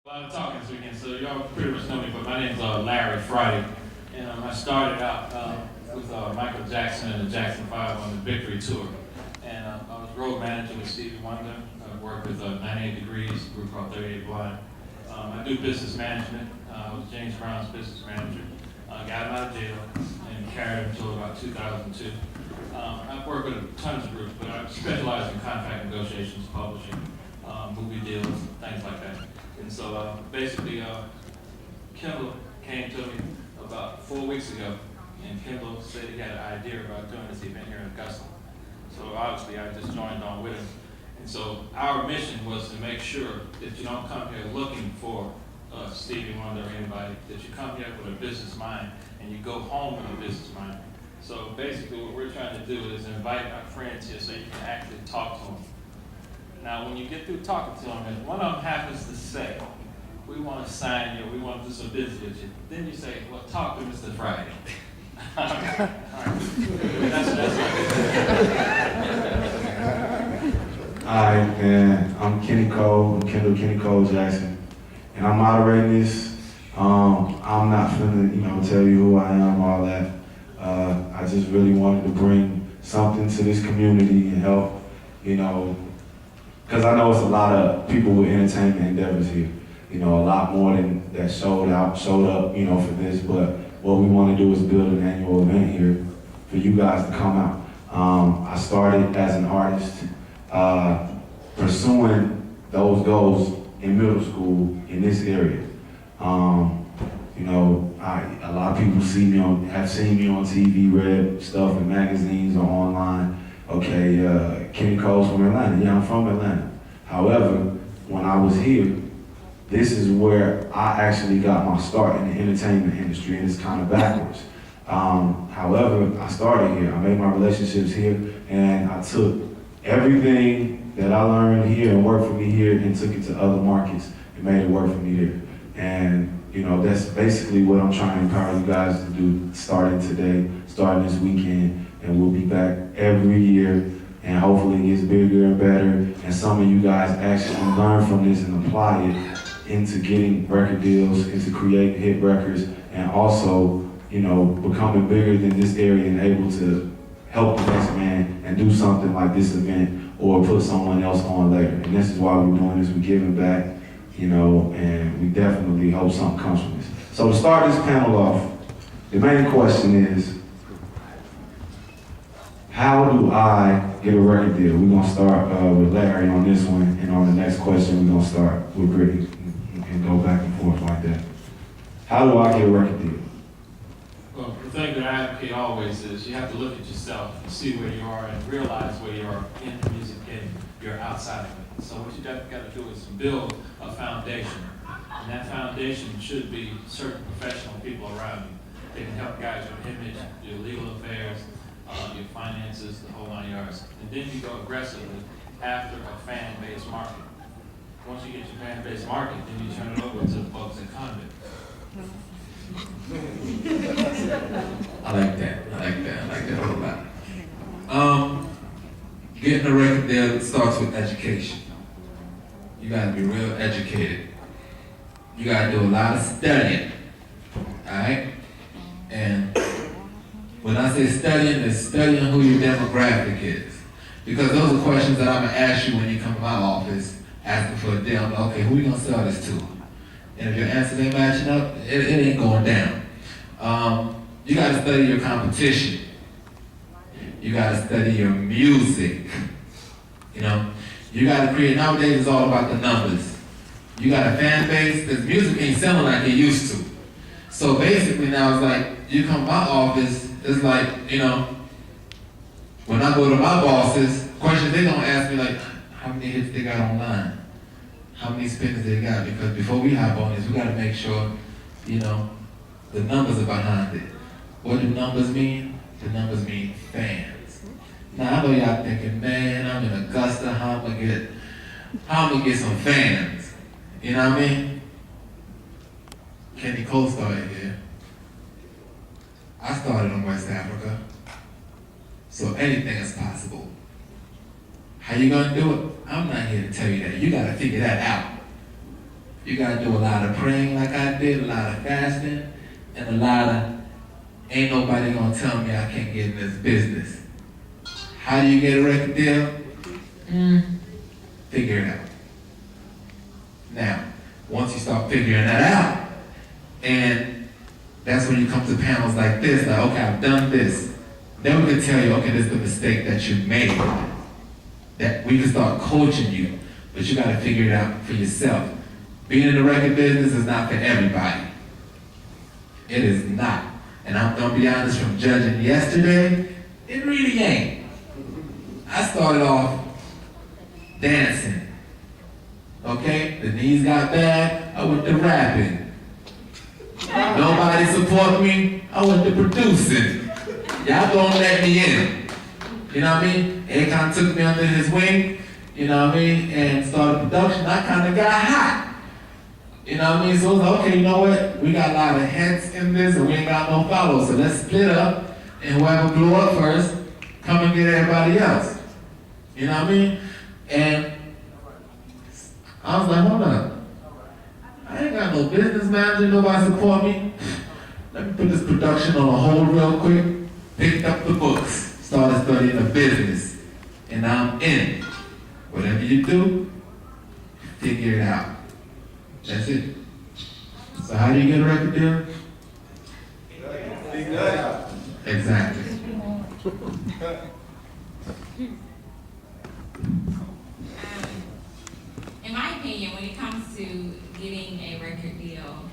A lot of talking this weekend, so y'all pretty much know me, but my name's Larry Friday, and I started out with Michael Jackson and the Jackson 5 on the Victory Tour, and I was road manager with Stevie Wonder. I worked with 98 Degrees, a group called 38 Blind. I do business management. I was James Brown's business manager. Got him out of jail and carried him until about 2002. I've worked with tons of groups, but I specialize in contract negotiations, publishing, movie deals, things like that. And so basically, Kendall came to me about 4 weeks ago, and Kendall said he had an idea about doing this event here in Augusta. So obviously, I just joined on with him. And so our mission was to make sure that you don't come here looking for Stevie Wonder or anybody, that you come here with a business mind and you go home with a business mind. So basically, what we're trying to do is invite our friends here so you can actually talk to them. Now, when you get through talking to them, if one of them happens to say, we want to sign you, we want to do some business with you, then you say, well, talk to Mr. Friday. All right. Hi, and I'm Kenny Cole, I'm Kenny Cole Jackson, and I'm moderating this. I'm not finna, tell you who I am, all that. I just really wanted to bring something to this community and help, because I know it's a lot of people with entertainment endeavors here. A lot more than that showed up, for this, but what we want to do is build an annual event here for you guys to come out. I started as an artist, pursuing those goals in middle school in this area. A lot of people have seen me on TV, read stuff in magazines or online. Okay, Kenny Cole's from Atlanta. Yeah, I'm from Atlanta. However, when I was here, this is where I actually got my start in the entertainment industry, and it's kind of backwards. However, I started here. I made my relationships here, and I took everything that I learned here and worked for me here and took it to other markets and made it work for me there. And that's basically what I'm trying to empower you guys to do, starting today, starting this weekend, and we'll be back every year, and hopefully it gets bigger and better, and some of you guys actually learn from this and apply it into getting record deals, into creating hit records, and also, becoming bigger than this area and able to help the next man and do something like this event or put someone else on later. And this is why we're doing this, we're giving back, and we definitely hope something comes from this. So to start this panel off, the main question is, how do I get a record deal? We're gonna start with Larry on this one, and on the next question, we're gonna start with Brittany and go back and forth like that. How do I get a record deal? Well, the thing that I advocate always is you have to look at yourself and see where you are and realize where you are in the music game. You're outside of it. So what you got to do is build a foundation. And that foundation should be certain professional people around you. They can help guide your image, your legal affairs, your finances, the whole 9 yards. And then you go aggressively after a fan-based market. Once you get your fan-based market, then you turn it over to the folks that conduit. I like that a whole lot. Getting a record deal starts with education. You gotta be real educated. You gotta do a lot of studying, alright? And when I say studying, it's studying who your demographic is. Because those are questions that I'm gonna ask you when you come to my office, asking for a deal. Okay, who are you gonna sell this to? And if your answers ain't matching up, it ain't going down. You gotta study your competition. You gotta study your music. You gotta create, nowadays it's all about the numbers. You got a fan base, because music ain't selling like it used to. So basically now it's like, you come to my office, it's like, when I go to my bosses, questions they gonna ask me like, how many hits they got online? How many spins they got? Because before we hop on this, we gotta make sure, the numbers are behind it. What do numbers mean? The numbers mean fans. Now I know y'all thinking, man, I'm in Augusta, how I'm gonna get some fans? You know what I mean? Kenny Cole started here. I started in West Africa. So anything is possible. How you gonna do it? I'm not here to tell you that. You gotta figure that out. You gotta do a lot of praying like I did, a lot of fasting, and a lot of, ain't nobody gonna tell me I can't get in this business. How do you get a record deal? Figure it out. Now, once you start figuring that out, and that's when you come to panels like this, like, okay, I've done this. Then we can tell you, okay, this is the mistake that you made. That we can start coaching you, but you gotta figure it out for yourself. Being in the record business is not for everybody. It is not. And I'm gonna be honest, from judging yesterday, it really ain't. I started off dancing. Okay? The knees got bad, I went to rapping. Nobody support me, I went to producing. Y'all don't let me in. You know what I mean? Akon took me under his wing, you know what I mean, and started production. I kind of got hot. You know what I mean? So it was like, okay, you know what? We got a lot of heads in this and we ain't got no followers. So let's split up and whoever blew up first, come and get everybody else. You know what I mean? And I was like, hold up. I ain't got no business manager, nobody support me. Let me put this production on a hold real quick. Picked up the books, started studying the business, and I'm in it. Whatever you do, figure it out. That's it. So how do you get a record deal? Exactly. In my opinion, when it comes to getting a record deal,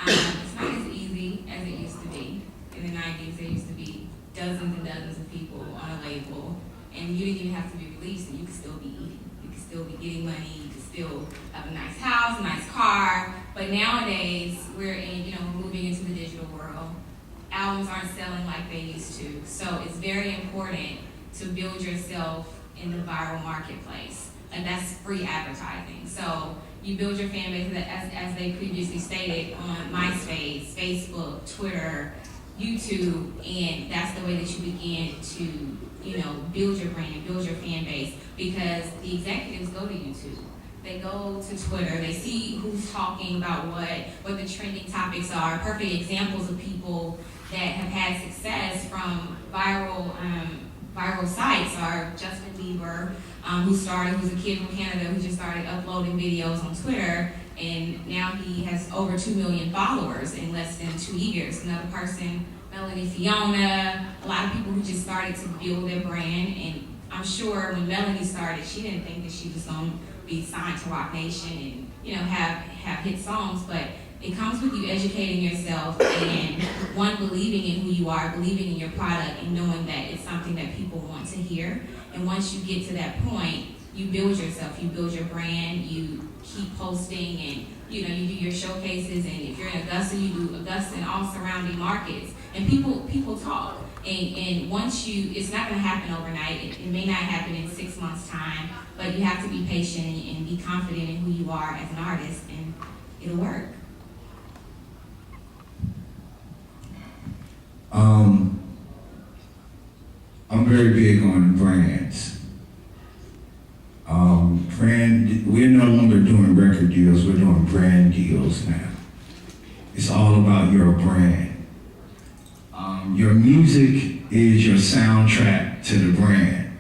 it's not as easy as it used to be. In the 90s, there used to be dozens and dozens of people on a label, and you didn't even have to be released, and you could still be eating. You could still be getting money. You could still have a nice house, a nice car. But nowadays, we're moving into the digital world. Albums aren't selling like they used to, so it's very important to build yourself in the viral marketplace. And that's free advertising. So you build your fan base, as they previously stated, on MySpace, Facebook, Twitter, YouTube, and that's the way that you begin to, build your brand and build your fan base, because the executives go to YouTube. They go to Twitter, they see who's talking about what the trending topics are. Perfect examples of people that have had success from viral sites are Justin Bieber, who's a kid from Canada who just started uploading videos on Twitter, and now he has over 2 million followers in less than 2 years. Another person, Melanie Fiona, a lot of people who just started to build their brand. And I'm sure when Melanie started, she didn't think that she was going to be signed to Rock Nation and have hit songs, but it comes with you educating yourself and believing in who you are, believing in your product, and knowing that it's something that people want to hear. And once you get to that point, you build yourself, you build your brand, you keep posting, and you do your showcases. And if you're in Augusta, you do Augusta and all surrounding markets. And people talk. And once it's not going to happen overnight. It may not happen in 6 months' time, but you have to be patient and be confident in who you are as an artist, and it'll work. I'm very big on brands. We're no longer doing record deals, we're doing brand deals now. It's all about your brand. Your music is your soundtrack to the brand.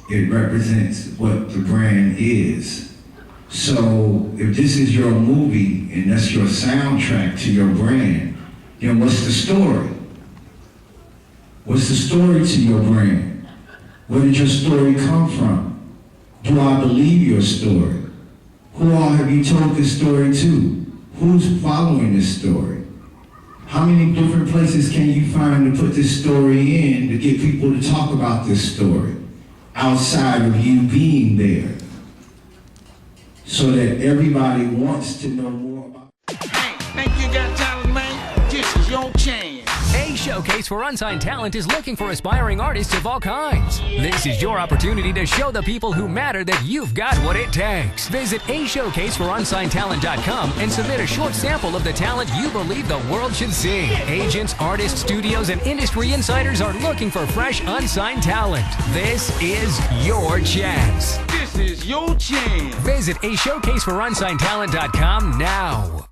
It represents what the brand is. So if this is your movie and that's your soundtrack to your brand, then what's the story? What's the story to your brand? Where did your story come from? Do I believe your story? Who all have you told this story to? Who's following this story? How many different places can you find to put this story in to get people to talk about this story outside of you being there, so that everybody wants to know more about it? Hey, think you got talent, man? This is your chance. A Showcase for Unsigned Talent is looking for aspiring artists of all kinds. This is your opportunity to show the people who matter that you've got what it takes. Visit ashowcaseforunsignedtalent.com and submit a short sample of the talent you believe the world should see. Agents, artists, studios, and industry insiders are looking for fresh, unsigned talent. This is your chance. This This is your chance. Visit a showcaseforunsignedtalent.com now.